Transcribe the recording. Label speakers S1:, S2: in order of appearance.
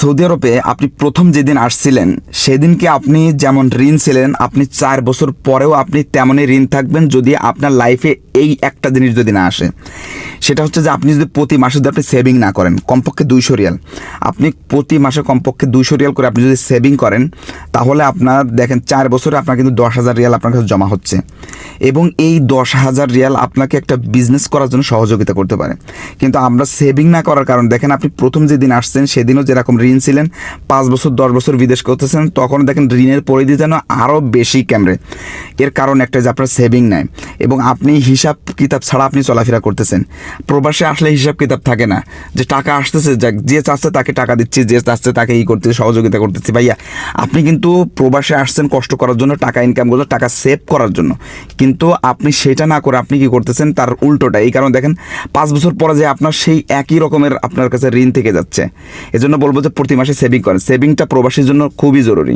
S1: Saudi আরবে আপনি প্রথম যেদিন আসছিলেন সেদিনকে আপনি যেমন ঋণ ছিলেন, আপনি 4 বছর পরেও আপনি তেমনই ঋণ থাকবেন যদি আপনার লাইফে এই একটা জিনিস যদি না আসে। সেটা হচ্ছে যে আপনি যদি প্রতি মাসে যদি আপনি সেভিং না করেন কমপক্ষে 200 রিয়াল, আপনি প্রতি মাসে কমপক্ষে 200 রিয়াল করে আপনি যদি সেভিং করেন, তাহলে আপনার দেখেন 4 বছরে আপনার কিন্তু 10,000 রিয়াল আপনার কাছে জমা হচ্ছে এবং এই 10,000 রিয়াল আপনাকে একটা বিজনেস করার জন্য সহযোগিতা করতে পারে। কিন্তু আমরা সেভিং না করার কারণে দেখেন আপনি প্রথম যেদিন আসছেন সেদিনও যেরকম ঋণ ছিলেন, 5 বছর 10 বছর বিদেশ করতেছেন, তখন দেখেন ঋণের পরিধি যেন আরও বেশি ক্যামরে। এর কারণ একটা যে আপনার সেভিং নাই এবং আপনি হিসাব কিতাব ছাড়া আপনি চলাফেরা করতেছেন। প্রবাসে আসলে হিসাব কিতাব থাকে না যে টাকা আসতেছে, যে চাচ্ছে তাকে টাকা দিচ্ছি, যে চাচ্ছে তাকে করতেছি, সহযোগিতা করতেছি। ভাইয়া আপনি কিন্তু প্রবাসে আসছেন কষ্ট করার জন্য, টাকা ইনকাম করতে, টাকা সেভ করার জন্য, কিন্তু আপনি সেটা না করে আপনি কি করতেছেন তার উল্টোটা। এই কারণে দেখেন 5 বছর পরে যে আপনার সেই একই রকমের আপনার কাছে ঋণ থেকে যাচ্ছে। এজন্য বলবো যে প্রতি মাসে সেভিং করেন। সেভিংটা প্রবাসীর জন্য খুবই জরুরি।